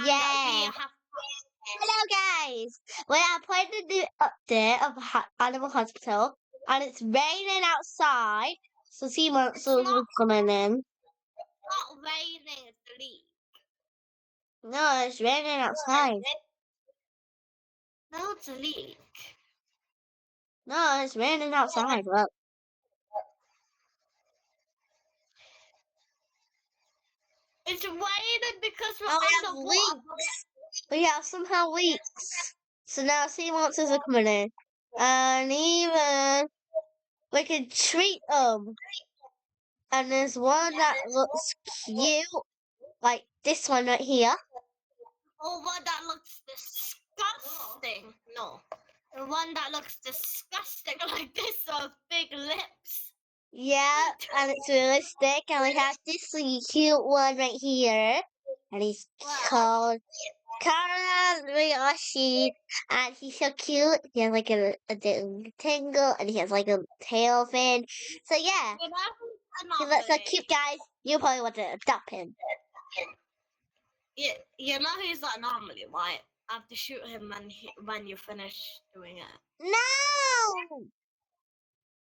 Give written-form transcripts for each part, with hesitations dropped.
we Yeah. have. Hello, guys. We are playing the new update of Animal Hospital, and it's raining outside. So sea monsters not- are coming in. Not raining, it's a leak. No, it's raining outside. No, it's a leak. No, it's raining outside. Look. It's raining because we're Oh, we have underwater. leaks. We have somehow leaks. So now sea monsters are coming in, and even we can treat them. And there's one that looks cute, like this one right here. Oh, one that looks disgusting. No. The one that looks disgusting like this with big lips. Yeah, and it's realistic. And we have this really cute one right here. And he's called Karayashi. And he's so cute. He has like a tingle and he has like a tail fin. So yeah, You he looks so cute, guys. You probably want to adopt him. You know he's like normally, right? I have to shoot him when you finish doing it. No!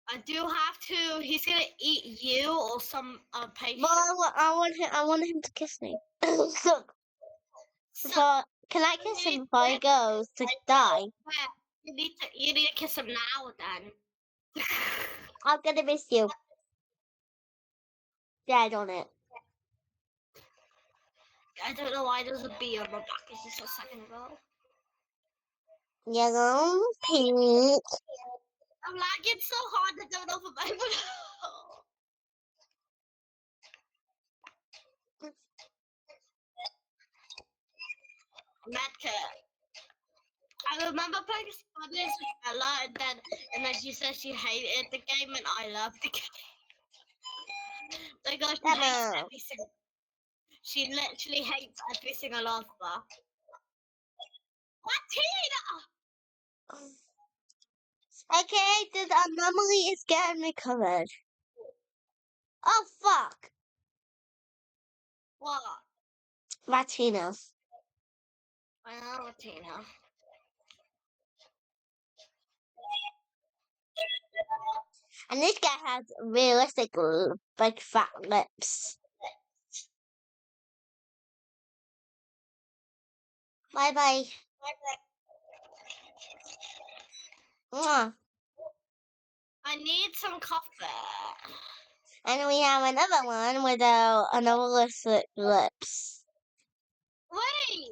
I do have to. He's gonna eat you or some patient. Well, I want him to kiss me. Can I kiss him before he goes to die? You need to kiss him now then. I'm gonna miss you. Dead on it. I don't know why there's a bee on my back. It's just a second ago. Yellow, pink. I'm lagging so hard I don't know if I'm able to. Medkit. I remember playing Spudless with Ella, and then she said she hated the game, and I loved the game. Like she hates every single. She literally hates every single offer. What, Tina? Okay, the anomaly is getting recovered. Oh fuck! What? Latino. I know, Tina. And this guy has realistic big fat lips. Bye bye. Mwah. I need some coffee. And we have another one without realistic lips. Wait!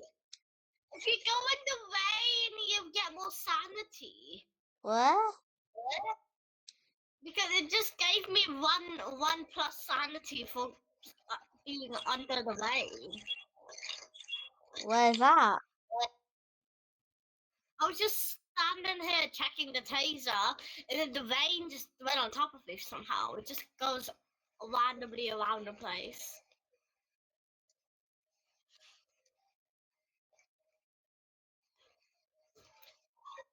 If you go in the rain, you get more sanity. What? Because it just gave me one plus sanity for being under the rain. What is that? I was just standing here checking the taser, and then the rain just went on top of me somehow. It just goes randomly around the place.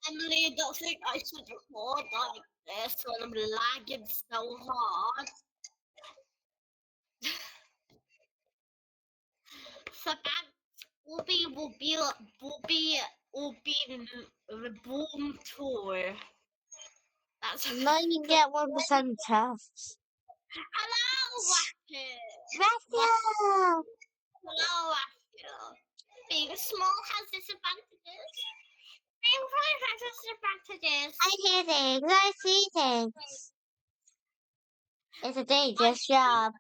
Emily, I don't think I should record like this when I'm lagging so hard. So that will be the boom tour. That's Now you get 1% tests. hello, Raptor. Raphael! Hello, Raptor. Being small has disadvantages. Being big has disadvantages. I hear things, I see things. It's a dangerous job.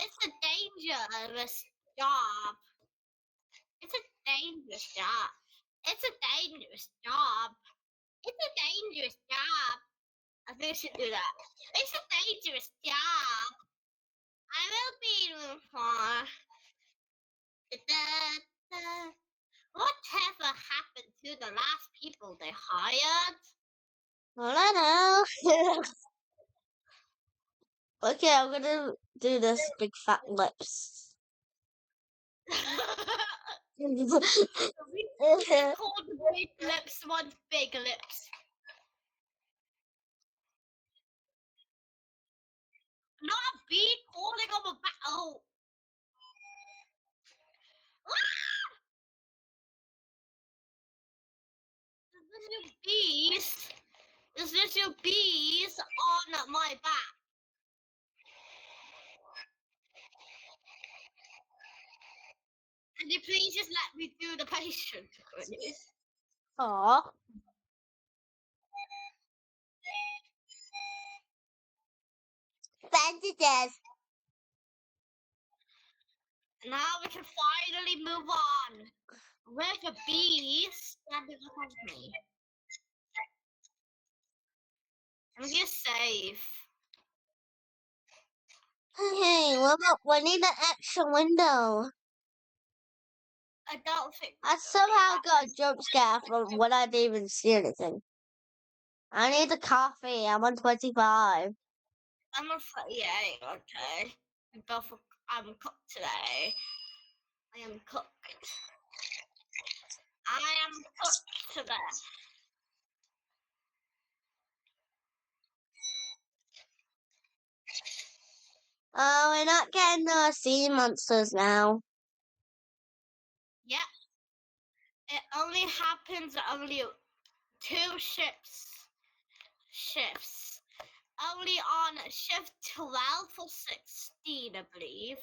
It's a dangerous job. It's a dangerous job. It's a dangerous job. It's a dangerous job. I think I should do that. It's a dangerous job. I will be room for. Whatever happened to the last people they hired? Well, I know. Okay, I'm gonna do this big fat lips. We called the big lips one big lips. Not a bee calling on a bat. Oh, 2 bees on my back. Can you please just let me do the patient? Aw. Bandages. Now we can finally move on. Where's the bees? Standing behind me. I'm just safe. Hey, we need an extra window. I don't think I somehow got a jump scare from when I didn't even see anything. I need a coffee. I'm on 25. I'm on 38, okay. We both I'm cooked today. I am cooked. I am cooked today. Oh, we're not getting the sea monsters now. Yeah. It only happens only 2 shifts. Only on shift 12 or 16, I believe.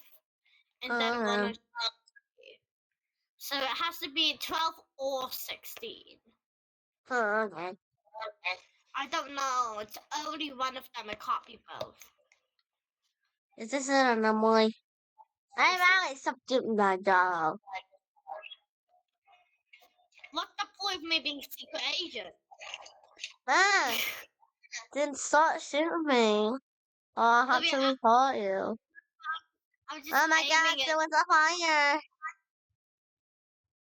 And then one on so it has to be 12 or 16. Oh, okay. I don't know. It's only one of them. It can't be both. Is this an anomaly? I'm really stop doing my job. What's the point of me being secret agent? Ah, didn't start shooting me. Oh, I have to report you. I'm just Oh my aiming god, it. there was a fire.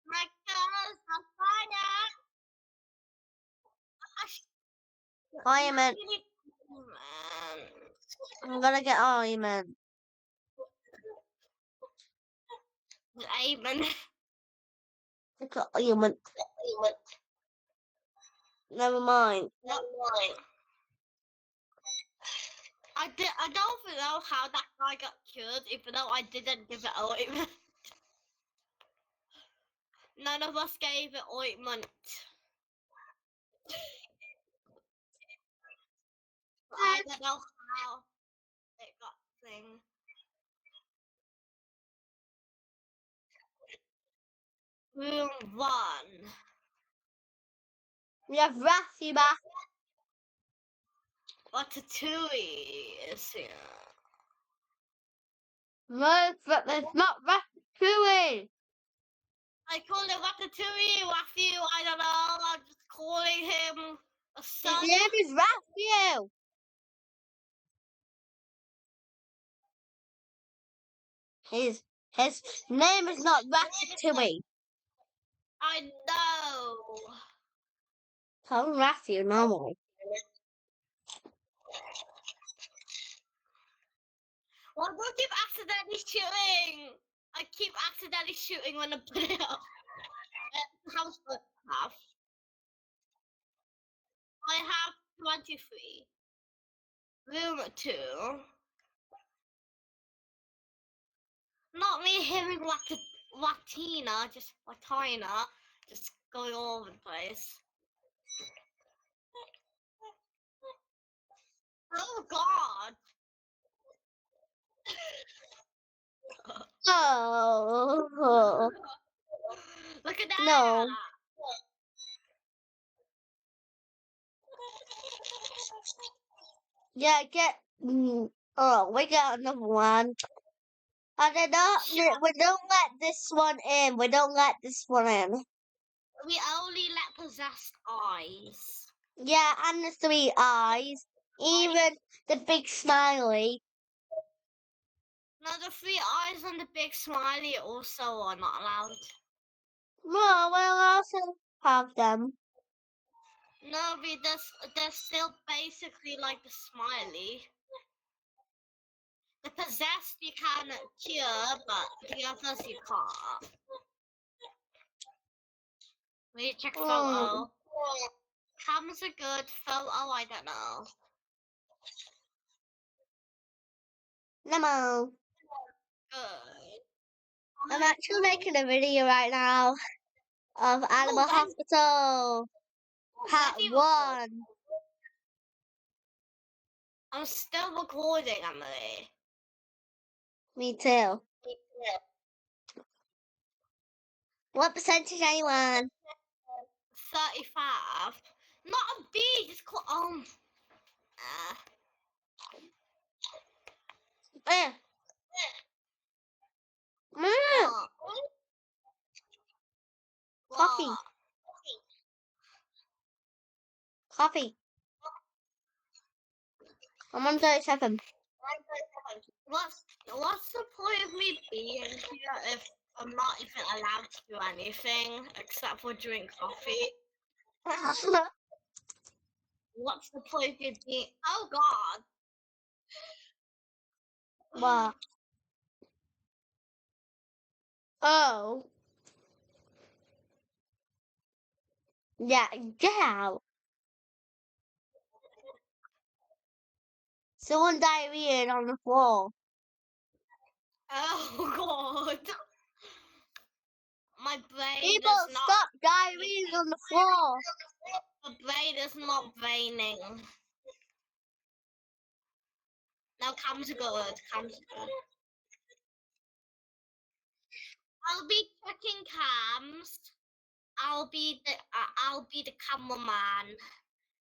My God, it's on fire! Ointment. I'm gonna get ointment. Amen. I got ointment. Never mind. I don't know how that guy got cured, even though I didn't give it ointment. None of us gave it ointment. I don't know how it got thing. Room 1. We have Raffy back. Ratatouille is here. No, but it's not Ratatouille. I call it Ratatouille, Matthew, I don't know, I'm just calling him a son. His name is Raphael. His name is not Ratatouille. I know. Call him Raphael normally. Well, I keep accidentally shooting. I keep accidentally shooting when I put it up. House have. I have 23. Room 2. Not me hearing Latina, just Latina, just going all over the place. Oh God! Oh. Look at that! No. Yeah, get. Oh, we got another one. I did not. We don't let this one in. We don't let this one in. We only let possessed eyes. Yeah, and the 3 eyes. Even the big smiley. No, the 3 eyes and the big smiley also are not allowed. No, we'll also have them. No, they're still basically like the smiley. The possessed you can cure, but the others you can't. We check photo. Cam's a good photo, I don't know. No. Good. I'm actually making a video right now of Animal Hospital Part 1. I'm still recording, Emily. Me too. What percentage are you on? 35. Not a B, just call Eh. Mm, what? coffee. What? Coffee. I'm on 37. What's the point of me being here if I'm not even allowed to do anything except for drink coffee? What's the point of me being? Oh God! What? Oh. Yeah, get out. Someone diarrhea on the floor. Oh God! My brain People, is not. stop diarrhea on the floor. My brain is not braining. Now comes good. Comes good. I'll be checking cams. I'll be the cameraman.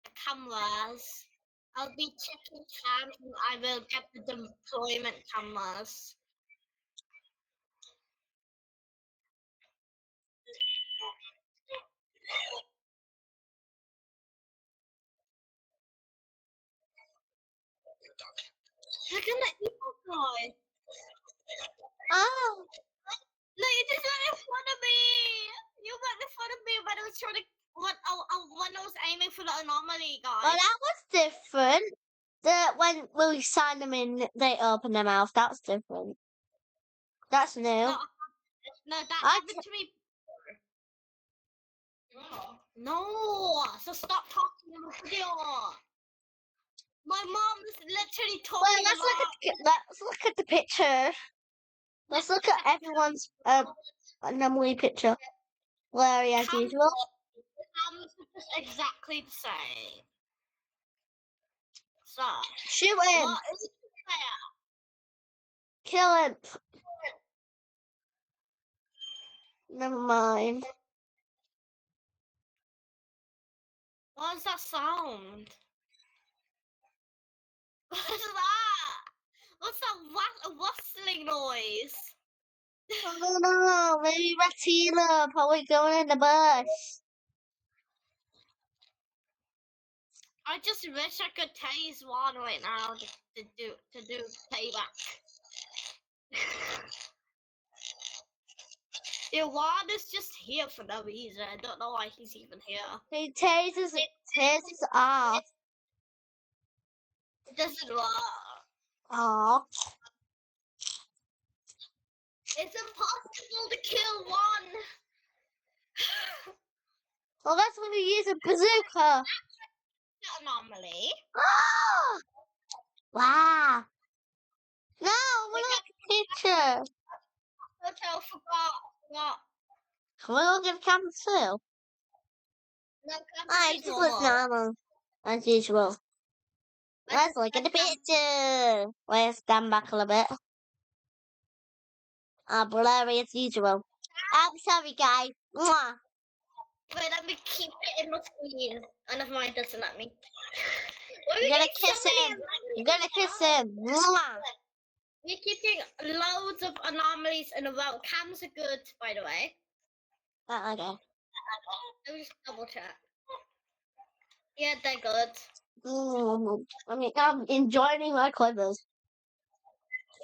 The cameras. I'll be checking cams and I will get the deployment cameras. Look at that evil guy. Oh. No, you just went in front of me. You went in front of me when I was trying to when I was aiming for the anomaly guy. Well, that was different. When we signed them in, they opened their mouth. That's different. That's new. No, that happened to me. No, so stop talking in the video. My mom is literally Well, talking let's look at the picture. Let's look at everyone's anomaly picture. Larry, as usual. Cams are just exactly the same. So, Shoot him. what is it there? Kill him. Never mind. What is that sound? What is that? What's that rustling noise? Oh no, maybe Ratila probably going in the bush. I just wish I could tase one right now to do payback. Yeah, Juan is just here for no reason. I don't know why he's even here. He tases off. It doesn't work. Aw. It's impossible to kill one. Well, that's when you use a bazooka. Anomaly. Ah! Wow. No, we're Look not at a picture. hotel. Forgot. Can we look at the camera too? No, I just just look normal. normal. As usual. Let's look at the picture. Let's stand back a little bit. Blurry as usual. I'm sorry, guys. Mwah. Wait, let me keep it in my screen. Oh, never mind, doesn't let me. I'm gonna kiss him. I'm gonna kiss him. Mwah. We're keeping loads of anomalies in a row. Cams are good, by the way. Okay. Let me just double check. Yeah, they're good. I'm enjoying my clippers.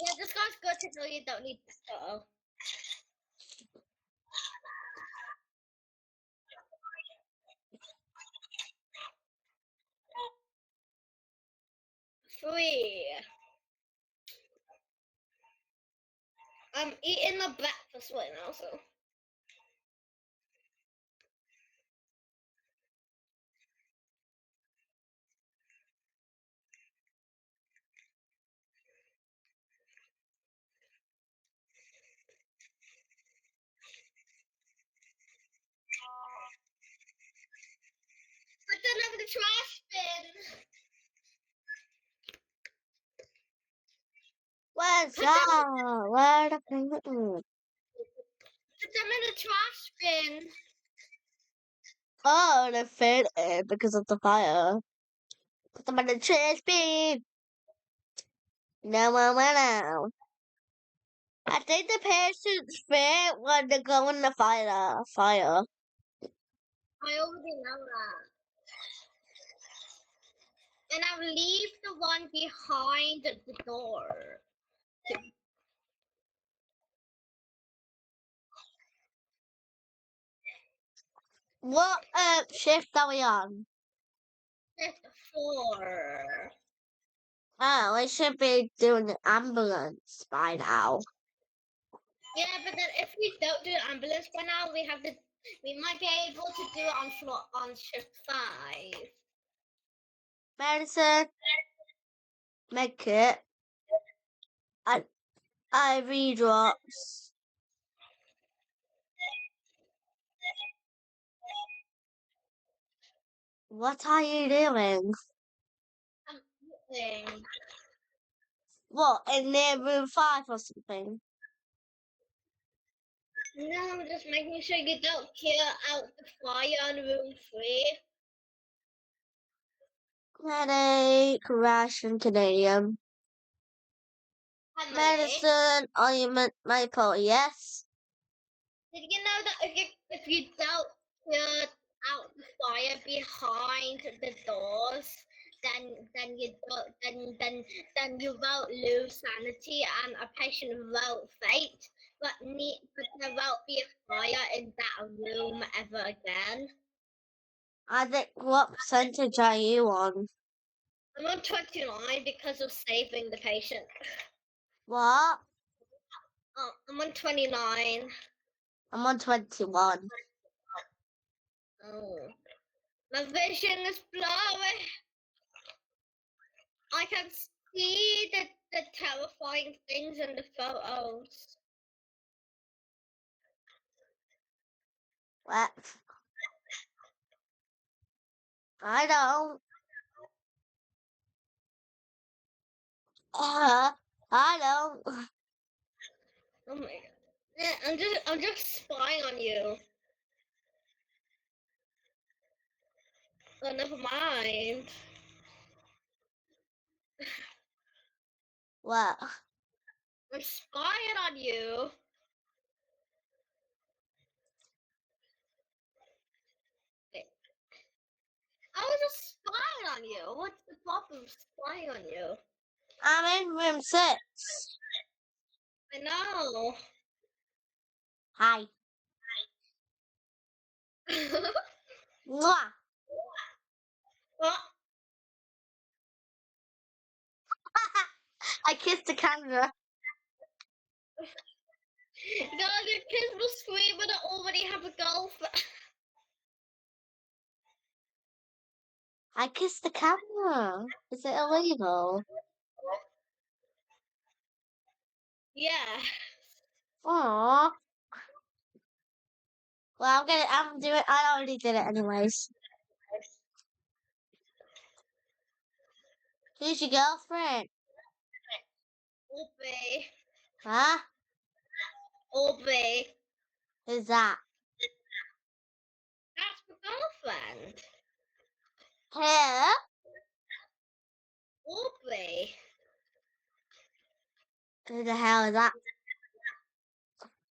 Yeah, this guy's good to know you don't need this photo. Three. I'm eating my breakfast right now, so. Put them in the trash bin. Where's Put them, that? Where the thing? put them in the trash bin. Oh, they fell in because of the fire. Put them in the trash bin. No, no. I think the patients fit when they go in the fire. Fire. I already know that. And I'll leave the one behind the door. What shift are we on? Shift 4. Oh, we should be doing the ambulance by now. Yeah, but then if we don't do the ambulance by now, we might be able to do it on shift 5. Medicine, medkit, and IV drops. What are you doing? I'm eating. What, in their room 5 or something? No, just making sure you don't kill out the fire on room 3. Headache, ration, Canadian. Emily, Medicine, ointment, maple, yes. did you know that if you don't kill out the fire behind the doors, then you won't lose sanity and a patient won't faint, but there won't be a fire in that room ever again. I think, what percentage are you on? I'm on 29 because of saving the patient. What? I'm on 29. I'm on 21. Oh, my vision is blurry. I can see the terrifying things in the photos. What? I don't. I don't. Oh my god. Yeah, I'm just spying on you. Oh, never mind. What? I'm spying on you. I was just spying on you. What's the problem of spying on you? I'm in room 6. I know. Hi. Mwah. Well, I kissed the camera. God, your kids will scream when I already have a girlfriend. I kissed the camera. Is it illegal? Yeah. Aww. Well, I'm doing. I already did it anyways. Who's your girlfriend? Obey. Huh? Obey. Who's that? That's my girlfriend. Here? Aubrey. Who the hell is that?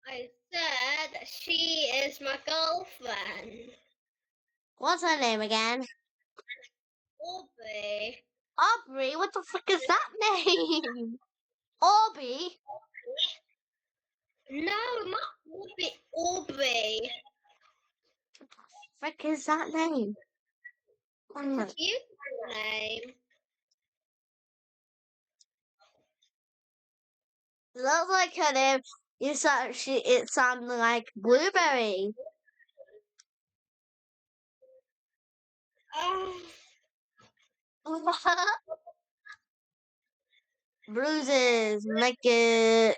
I said she is my girlfriend. What's her name again? Aubrey. Aubrey? What the frick is that name? Aubrey? No, not Aubrey. Aubrey. Frick is that name? It's a beautiful name. Looks like her name. It sounded like blueberry. Oh, Bruises make it.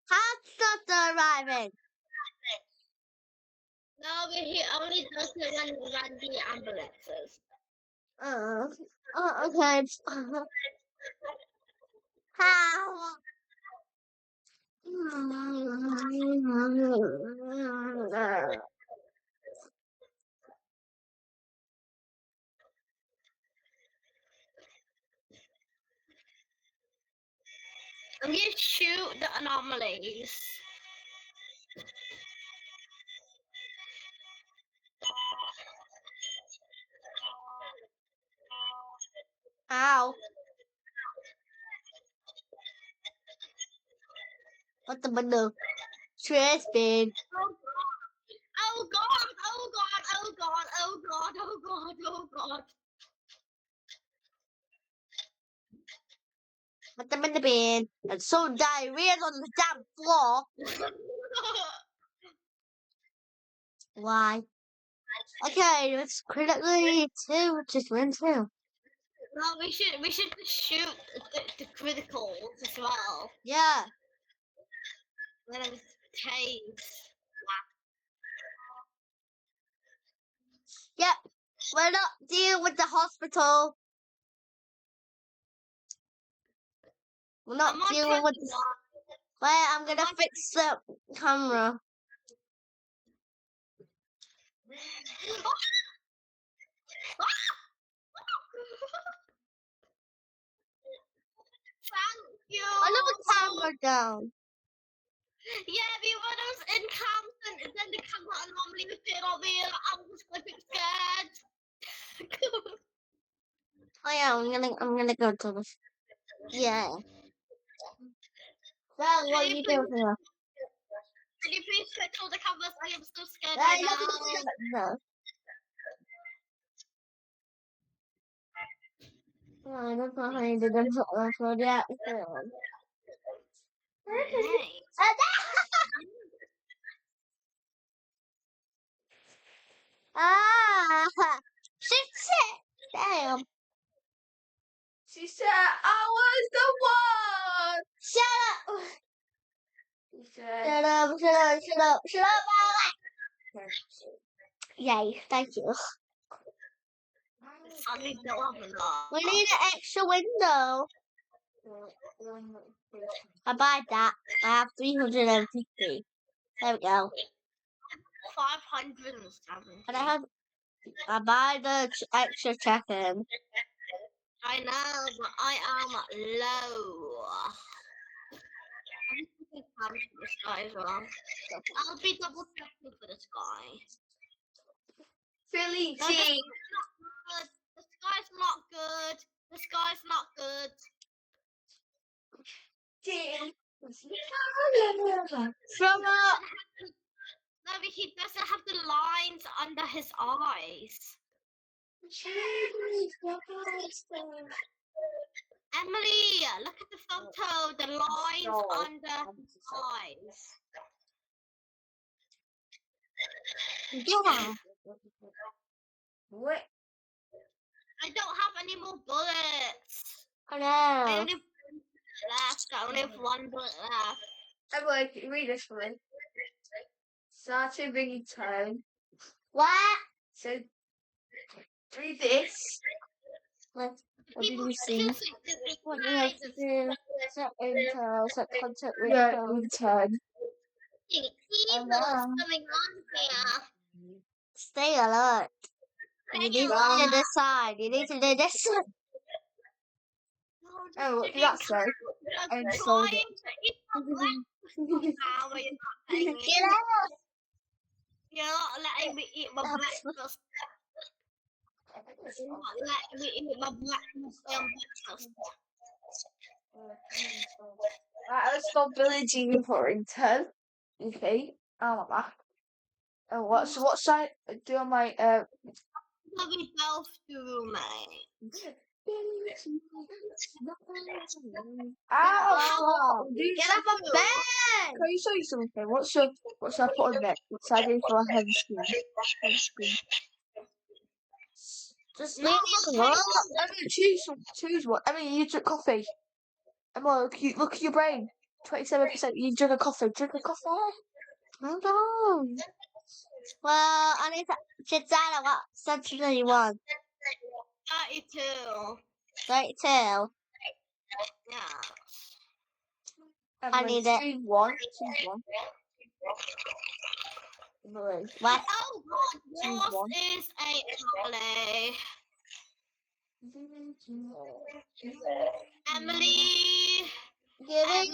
How's not arriving? he only does it when the ambulances. Okay. How? I'm gonna shoot the anomalies. Ow. What the bundle? Trash bin. Oh god! Oh god! Oh god! Oh god! Oh god! Oh god! Put them in the bin. And so diarrhea on the damn floor. Why? Okay, let's critically two. Just win two. No, we should shoot the criticals as well. Yeah. When it takes. Yep. We're not dealing with the hospital. We're not dealing with the... Wait, I'm gonna fix the camera. Thank you. I love the camera down. Yeah, we were those in camp and then the camera anomaly was doing on me and I was like scared. Oh yeah, I'm gonna go to the... Yeah. Well, what are you doing here? Can you please switch all the cameras? I am so scared Hey, right now. No. I don't know how you did them for that. Hey. Ah! Shit! Damn! She said I was the one. Shut up! She said, Shut up! Shut up! Shut up! Shut up! Yay! Thank you. Suddenly go up a lot. We need an extra window. I buy that. I have 350. There we go. 570. And I buy the extra check-in. I know, but I am low. I'm for this guy as well. I'll be double checking for this guy. Philly No, T. this guy's not good. This guy's not good. From up! No, but he doesn't have the lines under his eyes. Emily, look at the photo. The lines under his eyes. Yeah. What? I don't have any more bullets. I I know. only have left. I only have one bullet left. I'm like, read this for me. Starting bringing tone. What? So, read this. What did People we see? choosing to be What do you have to do? Set intel, set contact with Yeah, phone. read tone. Evil know. coming on here. Stay alert. You need to decide. You need to do this. Oh, what did that say? I installed it. Get out! You're not letting me eat my breakfast. You're not letting me eat my breakfast. Right, let's stop Billie Jean reporting 10. Okay, I like that. Oh, what side do on my So we both do, mate. Ow! Get up a bed! Can you show you something? What's I put on there? What's I do for a heavy screen? Just No, leave look, me alone. Choose one. I mean, you drink coffee. Emma, look at your brain. 27%. You drink a coffee. Drink a coffee. Hold on. Well, I need to. Jadsada, what century you want? 32. 32. Yeah. I need it. Choose one. Choose one. Emily. What? Oh god, Choose yours one. is a Emily. Emily. Give me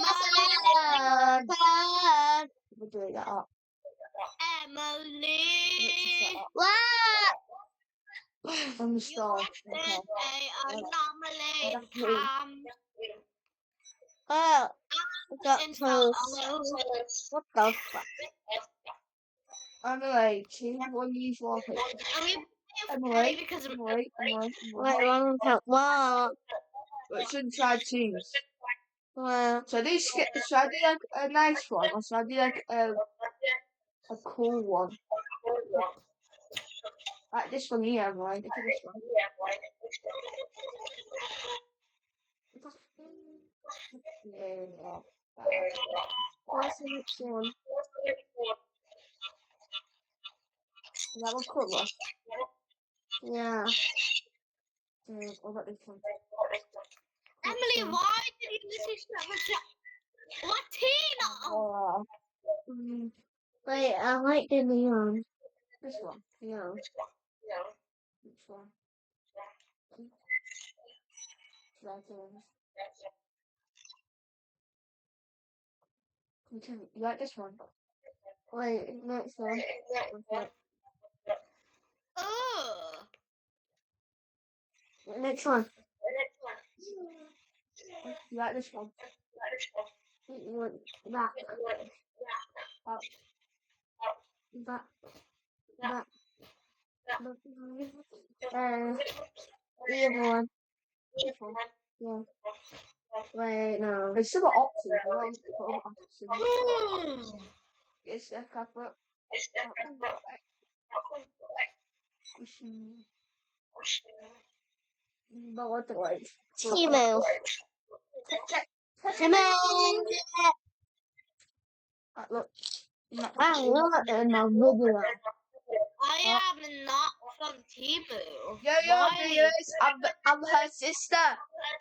Emily. We're doing that up. Emily. What? On the Yours star. Okay. is a anomaly. Exactly. Oh, I got In close. What the fuck? Emily, choose one you want. Are we Emily. because of Emily. Wait, one count. What? Let's try choose. Well, So should I do like a nice one or should I do like a cool one? Like this one here, right? Look at this one. Yeah. what's the next one? Is that one colour? Yeah. What about this one? Emily, why did you message that with Latina? Oh, Wait, I like the neon. this one. Yeah. Which one? That one. You like this one? Wait, next one. Okay. Oh. Next one. You like this one? You want that. Up. That. That. The other one. This one. Yeah. Wait, no. There's some options. I want to put other options. Mm. It's a couple. But what the like? Timu. Timu. Look. Wow, look at my video. I am not from Timu. Yo, Why? viewers, I'm her sister.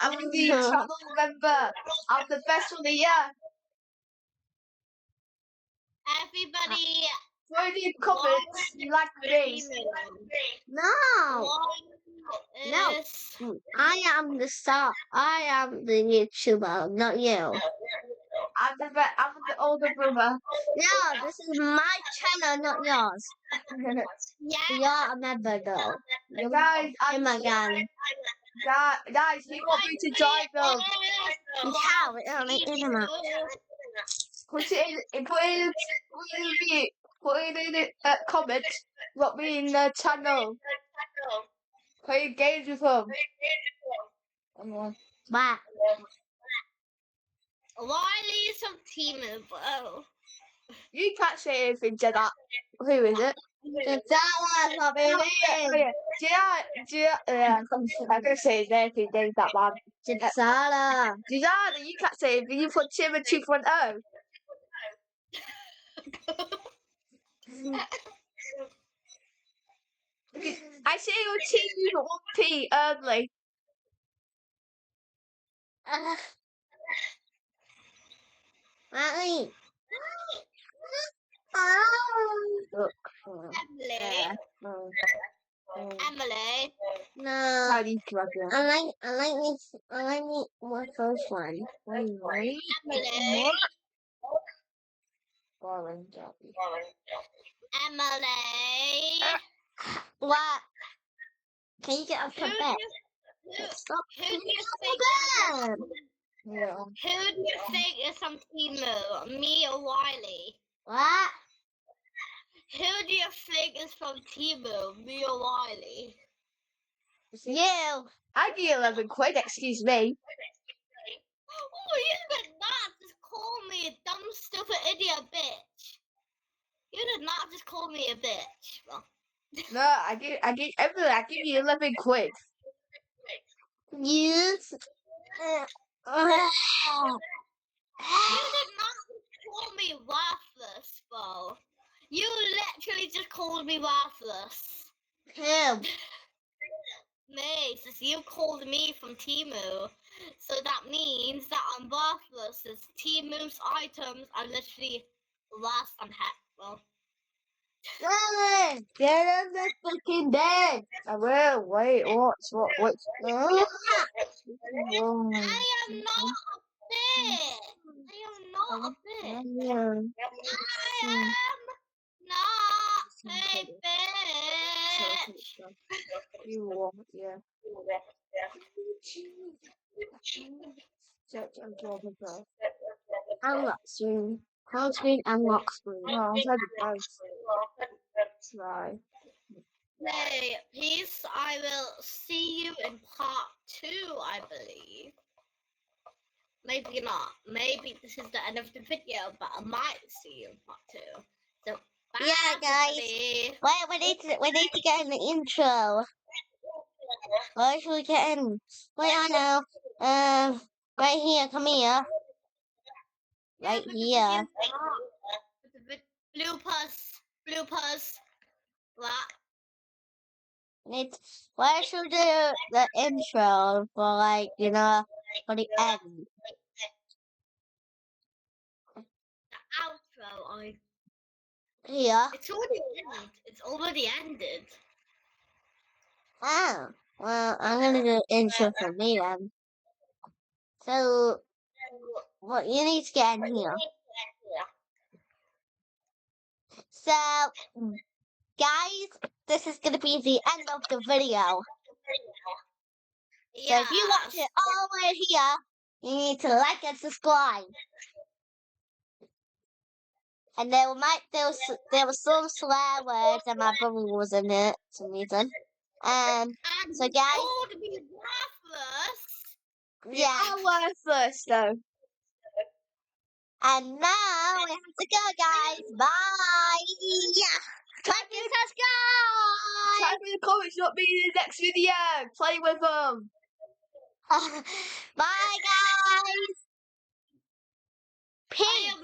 I'm a new channel member. I'm the best one here. Everybody. Put in the comments you like me. No. No. I am the star. I am the YouTuber, not you. I'm the older brother. No, this is my channel, not yours. Yeah. You're a member though. Guys, I'm a gang. guys, you want me to join them? You have it on the internet. Put it in the comments. What me in the channel. Play games with them. Come on. What? Wiley is from Timu, bro. You can't say anything to that. Who is it? Jadsada, not really. Yeah, I'm gonna say his name if he named that man. Jadsada. Gianna, you can't say anything. You put Tim and 2.0. I say your team at 1p early. Mommy. Look. Emily. Emily. No. How do you grab it? I like the first one. Wait. Emily. Boring, Jackie. Emily. What? Can you get up to bed? Stop. Who do you think? Yeah. Who do you think is from Timu? Me or Wiley? What? Who do you think is from Timu? Me or Wiley? You. I need 11 quid, excuse me. Oh, you did not just call me a dumb, stupid idiot bitch. You did not just call me a bitch. Well, No, I give you 11 quid. Yes. you did not just call me worthless, bro. You literally just called me worthless. Him. Me, since you called me from Timu, so that means that I'm worthless. Since Timu's items are literally worse than heck. Well, Dylan, get on the fucking bed. I will. Wait, what? Wait. Ah. I am not a bit. I am not a bit. I am not a bitch. You want, yeah. Unlock screen. Home screen, unlock screen. No, I'm trying to both. Try. Hey, peace. I will see you in part 2, I believe. Maybe not. Maybe this is the end of the video, but I might see you in part 2. So, bye, Yeah, guys. everybody. Wait, we need to get in the intro. Where should we get in? Wait, I know. Right here. Come here. Right but here. Bloopers. What? Where should we do the intro for, like, you know, for the end? The outro. Here. It's already ended. It's already ended. Oh. Well, I'm gonna do the intro for me then. So, well, you need to get in here. So, guys, this is gonna be the end of the video. So if you watch it all the way here, you need to like and subscribe. And there were some swear words, and my brother was in it for some reason. So guys, told me worthless. yeah. I'm worthless though. And now we have to go, guys. Bye. Like and subscribe. Type in the comments what be in the next video. Play with them. Bye, guys. Peace.